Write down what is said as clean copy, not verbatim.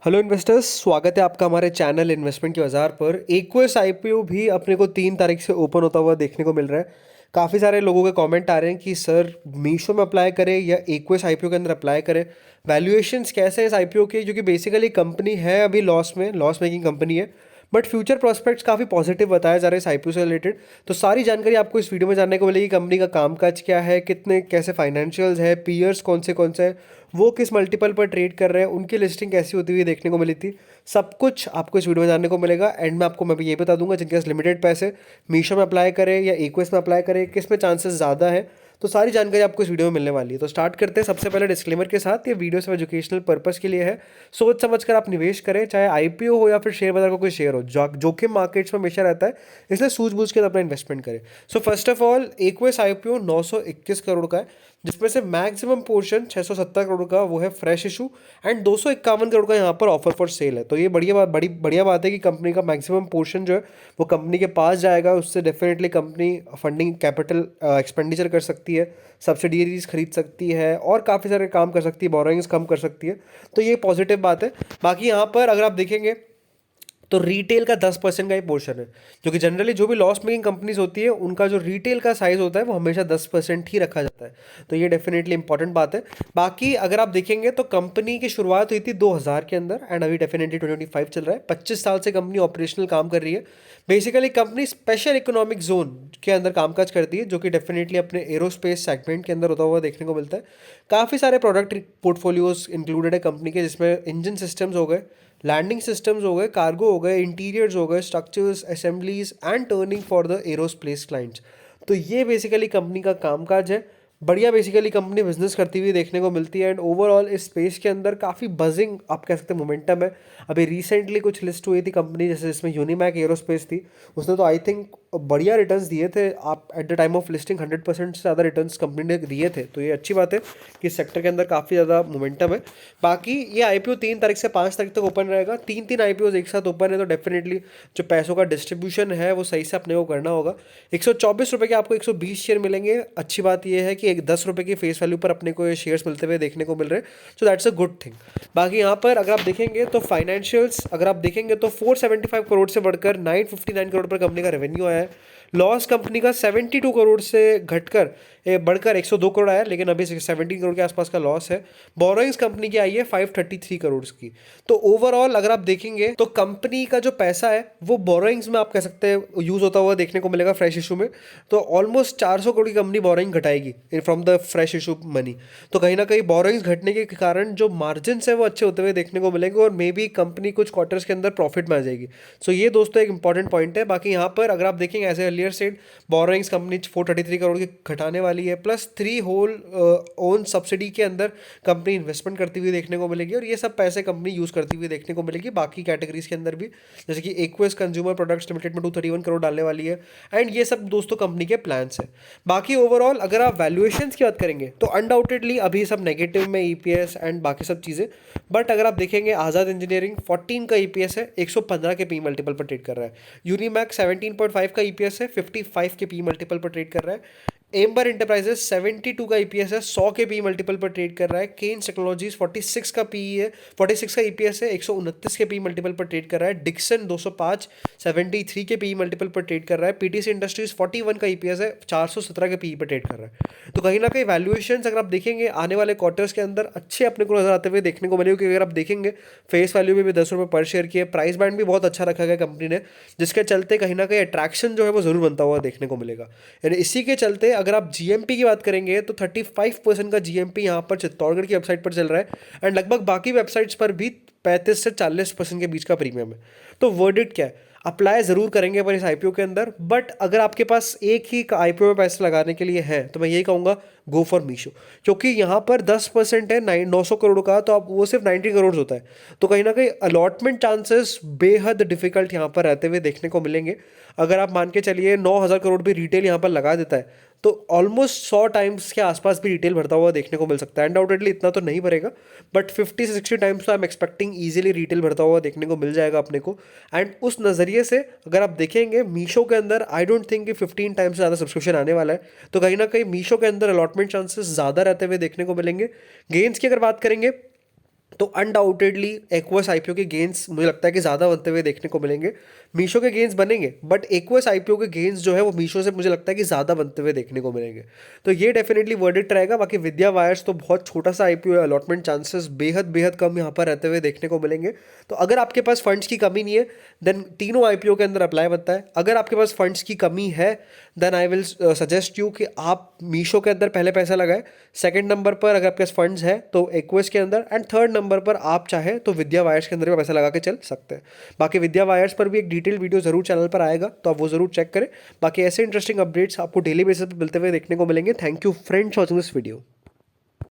Hello investors, स्वागत है आपका हमारे चैनल इन्वेस्टमेंट के बाजार पर। एक्वेस आईपीओ भी अपने को 3 तारीख से ओपन होता हुआ देखने को मिल रहा है। काफ़ी सारे लोगों के कमेंट आ रहे हैं कि सर मीशो में अप्लाई करें या एक्वेस आईपीओ के अंदर अप्लाई करें। वैल्यूएशंस कैसे हैं इस आईपीओ के, क्योंकि बेसिकली कंपनी है अभी लॉस मेकिंग कंपनी है, बट फ्यूचर प्रोस्पेक्ट्स काफ़ी पॉजिटिव बताया जा रहा है इस आईपीओ से रिलेटेड। तो सारी जानकारी आपको इस वीडियो में जानने को मिलेगी। कंपनी का कामकाज क्या है, कितने कैसे फाइनेंशियल्स है, पीयर्स कौन से हैं, वो किस मल्टीपल पर ट्रेड कर रहे हैं, उनकी लिस्टिंग कैसी होती हुई देखने को मिली थी। सब कुछ आपको इस वीडियो में जानने को मिलेगा। एंड में आपको मैं भी ये बता दूंगा जिनके पास लिमिटेड पैसे मीशो में अप्लाई करें या इक्वेस में अप्लाई करें, किस में चांसेस ज़्यादा है। तो सारी जानकारी आपको इस वीडियो में मिलने वाली है। तो स्टार्ट करते हैं सबसे पहले डिस्क्लेमर के साथ। ये वीडियो सिर्फ एजुकेशनल पर्पस के लिए है। सोच समझ कर आप निवेश करें, चाहे आईपीओ हो या फिर शेयर बाजार का कोई शेयर हो। जोखिम मार्केट्स में हमेशा रहता है, इसलिए सूझबूझ के अपना इन्वेस्टमेंट करें। So first of all, equals IPO 921 crore का है, जिसमें से मैक्सिमम पोर्शन 670 करोड़ का वो है फ्रेश इशू एंड 251 करोड़ का यहाँ पर ऑफर फॉर सेल है। तो ये बढ़िया बात है कि कंपनी का मैक्सिमम पोर्शन जो है वो कंपनी के पास जाएगा। उससे definitely company funding capital expenditure कर सकती है, सब्सिडियरीज खरीद सकती है और काफ़ी सारे काम कर सकती है, बोरोइंग्स कम कर सकती है। तो ये पॉजिटिव बात है। बाकी यहाँ पर अगर आप देखेंगे तो रिटेल का 10% का ही पोर्शन है, जो कि जनरली जो भी लॉस मेकिंग कंपनीज होती है उनका जो रिटेल का साइज होता है वो हमेशा 10% ही रखा जाता है। तो ये डेफिनेटली इंपॉर्टेंट बात है। बाकी अगर आप देखेंगे तो कंपनी की शुरुआत हुई थी 2000 के अंदर एंड अभी डेफिनेटली 2025 चल रहा है। 25 साल से कंपनी ऑपरेशनल काम कर रही है। Basically company special economic zone के अंदर कामकाज करती है, जो कि डेफिनेटली अपने एरोस्पेस सेगमेंट के अंदर होता हुआ देखने को मिलता है। काफ़ी सारे प्रोडक्ट पोर्टफोलियोज इंक्लूडेड है कंपनी के, जिसमें इंजन सिस्टम्स हो गए, लैंडिंग सिस्टम्स हो गए, कार्गो हो गए, इंटीरियर्स हो गए, structures, assemblies and turning for the aerospace clients. तो ये बेसिकली कंपनी का कामकाज है। बढ़िया बेसिकली कंपनी बिजनेस करती हुई देखने को मिलती है एंड ओवरऑल इस स्पेस के अंदर काफ़ी बजिंग आप कह सकते हैं मोमेंटम है। अभी रिसेंटली कुछ लिस्ट हुई थी कंपनी, जैसे जिसमें यूनिमैक एरोस्पेस थी, उसने तो आई थिंक बढ़िया रिटर्न्स दिए थे। आप at the time of listing 100% से ज़्यादा रिटर्न्स कंपनी ने दिए थे। तो ये अच्छी बात है कि इस सेक्टर के अंदर काफ़ी ज़्यादा मोमेंटम है। बाकी ये आईपीओ 3 तारीख से 5 तारीख तक ओपन रहेगा। तीन आईपीओ एक साथ ओपन है, तो डेफिनेटली जो पैसों का डिस्ट्रीब्यूशन है वो सही से अपने को करना होगा। 124 रुपये के आपको 120 शेयर मिलेंगे। अच्छी बात यह है कि एक 10 रुपये की फेस वैल्यू पर अपने को ये शेयर्स मिलते हुए देखने को मिल रहे हैं। So that's a good thing. बाकी यहाँ पर अगर आप देखेंगे तो फाइनेंशियल्स अगर आप देखेंगे तो 475 करोड़ से बढ़कर 959 करोड़ पर कंपनी का रेवेन्यू आया है। लॉस कंपनी का 72 करोड़ से घटकर बढ़कर 102 करोड़ आया, लेकिन अभी 17 करोड़ के आसपास का लॉस है। बोरोइंग्स कंपनी की आई है 533 करोड़ की। तो ओवरऑल अगर आप देखेंगे तो कंपनी का जो पैसा है वो बोरोइंग्स में आप कह सकते हैं यूज होता हुआ देखने को मिलेगा फ्रेश इशू में। तो ऑलमोस्ट 400 करोड़ की कंपनी बोरोइंग घटाएगी from the fresh issue money. तो कहीं ना कहीं बोरोइंग्स घटने के कारण जो मार्जिन है वो अच्छे होते हुए देखने को मिलेंगे और मे बी कंपनी कुछ क्वार्टर्स के अंदर प्रॉफिट में आ जाएगी। सो ये दोस्तों एक इंपॉर्टेंट पॉइंट है। बाकी यहाँ पर अगर आप देखेंगे as a earlier said, borrowings company 433 crore की घटाने वाली है, प्लस 3 होल ओन सब्सिडी के अंदर कंपनी इन्वेस्टमेंट करती हुई देखने को मिलेगी और ये सब पैसे कंपनी यूज करती हुई देखने को मिलेगी बाकी कैटेगरीज के अंदर भी, जैसे कि एक्वेस कंज्यूमर प्रोडक्ट्स लिमिटेड में 231 करोड़ डालने वाली है। एंड ये सब दोस्तों कंपनी के प्लान्स है। बाकी ओवरऑल अगर आप वैल्यूएशंस की बात करेंगे तो अनडाउटेडली अभी सब नेगेटिव में ईपीएस एंड बाकी सब चीज़ें। बट अगर आप देखेंगे आज़ाद इंजीनियरिंग 14 का ईपीएस है, 115 के पी मल्टीपल पर ट्रेड कर रहा है। यूनिमैक 17.5 का ईपीएस है, 55 के पी मल्टीपल पर ट्रेड कर रहा है। एम्बर इंटरप्राइजेस 72 का ईपीएस है, 100 के पी मल्टीपल पर ट्रेड कर रहा है। केन्स टेक्नोलॉजीज 46 का पी है, 46 का ईपीएस है, 129 के पी मल्टीपल पर ट्रेड कर रहा है। डिक्सन 205 73 के पी मल्टीपल पर ट्रेड कर रहा है। पीटीसी इंडस्ट्रीज 41 का ईपीएस है, 417 के पी पर ट्रेड कर रहा है। तो कहीं ना कहीं वैल्यूएशंस अगर आप देखेंगे आने वाले क्वार्टर्स के अंदर अच्छे अपने को नजर आते हुए देखने को मिलेगा। क्योंकि अगर आप देखेंगे फेस वैल्यू में भी 10 रुपये पर शेयर की है, प्राइस बैंड भी बहुत अच्छा रखा गया कंपनी ने, जिसके चलते कहीं ना कहीं अट्रैक्शन जो है वो जरूर बनता हुआ देखने को मिलेगा। यानी इसी के चलते अगर आप जीएमपी की बात करेंगे तो 35% का जीएमपी यहाँ पर चित्तौड़गढ़ की वेबसाइट पर चल रहा है एंड लगभग बाकी वेबसाइट्स पर भी 35 से 40% के बीच का प्रीमियम है। तो वर्डिक्ट क्या है, अप्लाई ज़रूर करेंगे अपन इस आईपीओ के अंदर। बट अगर आपके पास एक ही आईपीओ में पैसे लगाने के लिए है तो मैं यही कहूँगा गो फॉर मीशो, क्योंकि यहाँ पर 10% है 900 करोड़ का, तो आप वो सिर्फ 90 करोड़ होता है। तो कहीं ना कहीं अलॉटमेंट चांसेस बेहद डिफिकल्ट यहाँ पर रहते हुए देखने को मिलेंगे। अगर आप मान के चलिए 9,000 करोड़ भी रिटेल यहाँ पर लगा देता है तो ऑलमोस्ट 100 टाइम्स के आसपास भी रिटेल भरता हुआ देखने को मिल सकता है। अनडाउटेडली इतना तो नहीं भरेगा, बट 50 से 60 टाइम्स तो I am expecting easily retail भरता हुआ देखने को मिल जाएगा अपने को। एंड उस नज़रिए से अगर आप देखेंगे मीशो के अंदर आई डोंट थिंक कि 15 टाइम्स से ज़्यादा सब्सक्रिप्शन आने वाला है। तो कहीं ना कहीं मीशो के अंदर अलॉटमेंट चांसेस ज़्यादा रहते हुए देखने को मिलेंगे। गेंस की अगर बात करेंगे तो अनडाउटेडली एक्वस आईपीओ के गेन्स मुझे लगता है कि ज़्यादा बनते हुए देखने को मिलेंगे। मीशो के गेन्स बनेंगे, बट एक्वस आईपीओ के गेन्स जो है वो मीशो से मुझे लगता है कि ज़्यादा बनते हुए देखने को मिलेंगे। तो ये डेफिनेटली वर्डिक्ट रहेगा। बाकी विद्या वायर्स तो बहुत छोटा सा आईपीओ है, अलॉटमेंट चांसेस बेहद बेहद कम यहाँ पर रहते हुए देखने को मिलेंगे। तो अगर आपके पास फंड्स की कमी नहीं है देन तीनों आईपीओ के अंदर अप्लाई बनता है। अगर आपके पास फंड्स की कमी है then I will suggest you कि आप मीशो के अंदर पहले पैसा लगाए, सेकंड नंबर पर अगर आपके पास फंड्स है तो एक्वस के अंदर, एंड थर्ड नंबर पर आप चाहे तो विद्या वायर्स के अंदर भी पैसा लगा के चल सकते हैं। बाकी विद्या वायर्स पर भी एक डिटेल वीडियो जरूर चैनल पर आएगा, तो आप वो जरूर चेक करें। बाकी ऐसे इंटरेस्टिंग अपडेट्स आपको डेली बेसिस पर मिलते हुए देखने को मिलेंगे। Thank you friends watching this video.